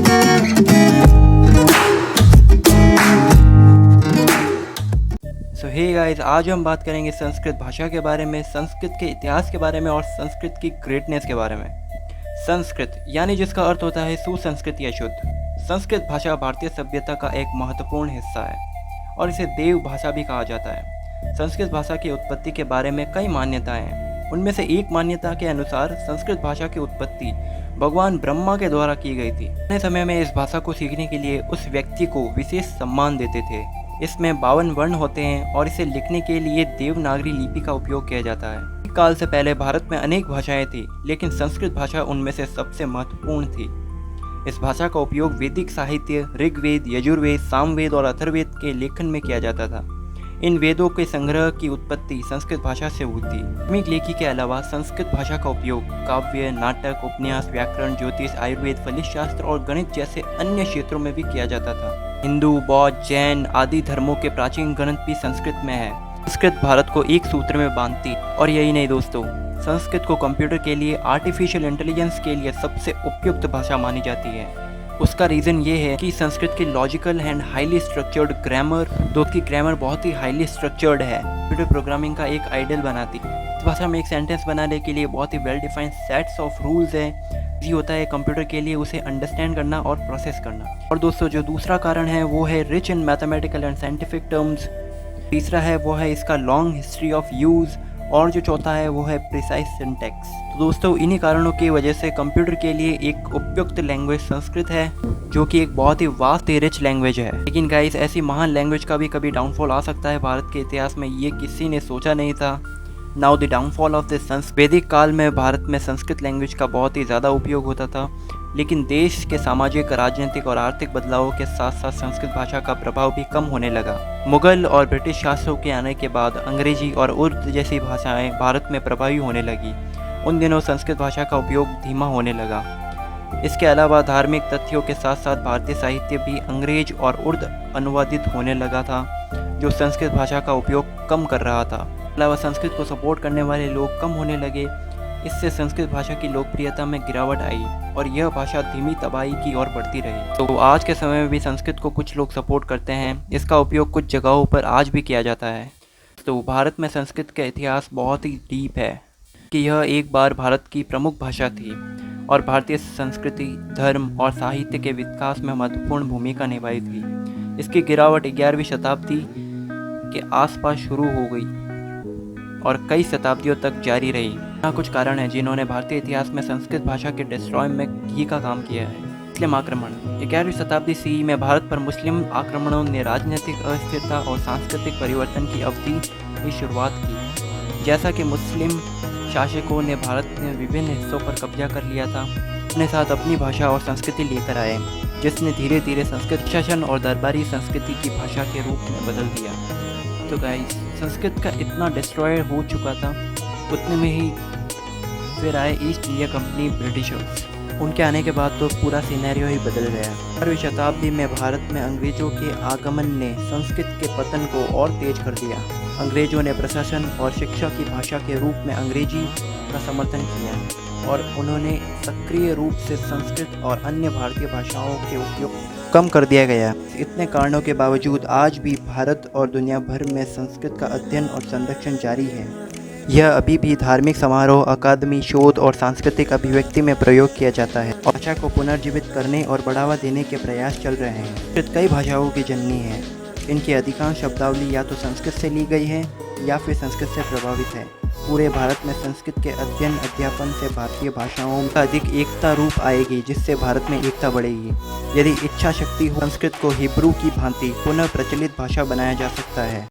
सो hey guys, आज हम बात करेंगे संस्कृत भाषा के बारे में, संस्कृत के इतिहास के बारे में और संस्कृत की ग्रेटनेस के बारे में। संस्कृत यानी जिसका अर्थ होता है सुसंस्कृत या शुद्ध। संस्कृत भाषा भारतीय सभ्यता का एक महत्वपूर्ण हिस्सा है और इसे देव भाषा भी कहा जाता है। संस्कृत भाषा की उत्पत्ति के बारे में कई मान्यताएं हैं। उनमें से एक मान्यता के अनुसार संस्कृत भाषा की उत्पत्ति भगवान ब्रह्मा के द्वारा की गई थी। पुराने समय में इस भाषा को सीखने के लिए उस व्यक्ति को विशेष सम्मान देते थे। इसमें 52 वर्ण होते हैं और इसे लिखने के लिए देवनागरी लिपि का उपयोग किया जाता है। एक काल से पहले भारत में अनेक भाषाएं थी, लेकिन संस्कृत भाषा उनमें से सबसे महत्वपूर्ण थी। इस भाषा का उपयोग वैदिक साहित्य, ऋग्वेद, यजुर्वेद, सामवेद और अथर्ववेद के लेखन में किया जाता था। इन वेदों के संग्रह की उत्पत्ति संस्कृत भाषा से हुई थी। धार्मिक लेखी के अलावा संस्कृत भाषा का उपयोग काव्य, नाटक, उपन्यास, व्याकरण, ज्योतिष, आयुर्वेद, फलित शास्त्र और गणित जैसे अन्य क्षेत्रों में भी किया जाता था। हिंदू, बौद्ध, जैन आदि धर्मों के प्राचीन ग्रंथ भी संस्कृत में है। संस्कृत भारत को एक सूत्र में बांधती। और यही नहीं दोस्तों, संस्कृत को कंप्यूटर के लिए, आर्टिफिशियल इंटेलिजेंस के लिए सबसे उपयुक्त भाषा मानी जाती है। उसका रीज़न ये है कि संस्कृत की logical and highly structured grammar, की ग्रामर बहुत ही हाईली स्ट्रक्चर्ड है। कंप्यूटर प्रोग्रामिंग का एक आइडियल बनाती। इस भाषा में एक सेंटेंस बनाने के लिए बहुत ही well defined sets of rules है। इजी होता है कंप्यूटर के लिए उसे अंडरस्टैंड करना और प्रोसेस करना। और दोस्तों, जो दूसरा कारण है वो है rich in mathematical and scientific terms. तीसरा है वो है इसका लॉन्ग हिस्ट्री ऑफ यूज़। और जो चौथा है वो है प्रिसाइज सिंटैक्स। तो दोस्तों, इन्हीं कारणों की वजह से कंप्यूटर के लिए एक उपयुक्त लैंग्वेज संस्कृत है, जो कि एक बहुत ही वास्ट रिच लैंग्वेज है। लेकिन गाइस, ऐसी महान लैंग्वेज का भी कभी डाउनफॉल आ सकता है भारत के इतिहास में, ये किसी ने सोचा नहीं था। Now the downfall of the Sanskrit. वैदिक काल में भारत में संस्कृत लैंग्वेज का बहुत ही ज़्यादा उपयोग होता था, लेकिन देश के सामाजिक, राजनीतिक और आर्थिक बदलावों के साथ साथ संस्कृत भाषा का प्रभाव भी कम होने लगा। मुगल और ब्रिटिश शासकों के आने के बाद अंग्रेजी और उर्दू जैसी भाषाएं भारत में प्रभावी होने लगी। उन दिनों संस्कृत भाषा का उपयोग धीमा होने लगा। इसके अलावा धार्मिक तथ्यों के साथ साथ भारतीय साहित्य भी अंग्रेज और उर्दू अनुवादित होने लगा था, जो संस्कृत भाषा का उपयोग कम कर रहा था। अलावा संस्कृत को सपोर्ट करने वाले लोग कम होने लगे। इससे संस्कृत भाषा की लोकप्रियता में गिरावट आई और यह भाषा धीमी तबाही की ओर बढ़ती रही। तो आज के समय में भी संस्कृत को कुछ लोग सपोर्ट करते हैं। इसका उपयोग कुछ जगहों पर आज भी किया जाता है। तो भारत में संस्कृत का इतिहास बहुत ही डीप है कि यह एक बार भारत की प्रमुख भाषा थी और भारतीय संस्कृति, धर्म और साहित्य के विकास में महत्वपूर्ण भूमिका निभाई थी। इसकी गिरावट 11वीं शताब्दी के आसपास शुरू हो गई और कई शताब्दियों तक जारी रही। यहाँ कुछ कारण हैं जिन्होंने भारतीय इतिहास में संस्कृत भाषा के डिस्ट्रॉय में की का काम किया है। मुस्लिम आक्रमण। 11वीं शताब्दी सी में भारत पर मुस्लिम आक्रमणों ने राजनीतिक अस्थिरता और सांस्कृतिक परिवर्तन की अवधि की शुरुआत की। जैसा कि मुस्लिम शासकों ने भारत में विभिन्न हिस्सों पर कब्जा कर लिया था, अपने साथ अपनी भाषा और संस्कृति लेकर आए, जिसने धीरे धीरे संस्कृत शासन और दरबारी संस्कृति की भाषा के रूप में बदल दिया। तो गाइस, संस्कृत का इतना डिस्ट्रॉय हो चुका था, उतने में ही फिर आए ईस्ट इंडिया कंपनी, ब्रिटिशर्स। उनके आने के बाद तो पूरा सिनेरियो ही बदल गया। 18वीं शताब्दी में भारत में अंग्रेजों के आगमन ने संस्कृत के पतन को और तेज कर दिया। अंग्रेजों ने प्रशासन और शिक्षा की भाषा के रूप में अंग्रेजी का समर्थन किया और उन्होंने सक्रिय रूप से संस्कृत और अन्य भारतीय भाषाओं के उपयोग कम कर दिया गया। इतने कारणों के बावजूद आज भी भारत और दुनिया भर में संस्कृत का अध्ययन और संरक्षण जारी है। यह अभी भी धार्मिक समारोह, अकादमी, शोध और सांस्कृतिक अभिव्यक्ति में प्रयोग किया जाता है। भाषा को पुनर्जीवित करने और बढ़ावा देने के प्रयास चल रहे हैं। संस्कृत कई भाषाओं की जननी है। इनकी अधिकांश शब्दावली या तो संस्कृत से ली गई है या फिर संस्कृत से प्रभावित है। पूरे भारत में संस्कृत के अध्ययन अध्यापन से भारतीय भाषाओं का अधिक एकता रूप आएगी, जिससे भारत में एकता बढ़ेगी। यदि इच्छा शक्ति हो, संस्कृत को हिब्रू की भांति पुनः प्रचलित भाषा बनाया जा सकता है।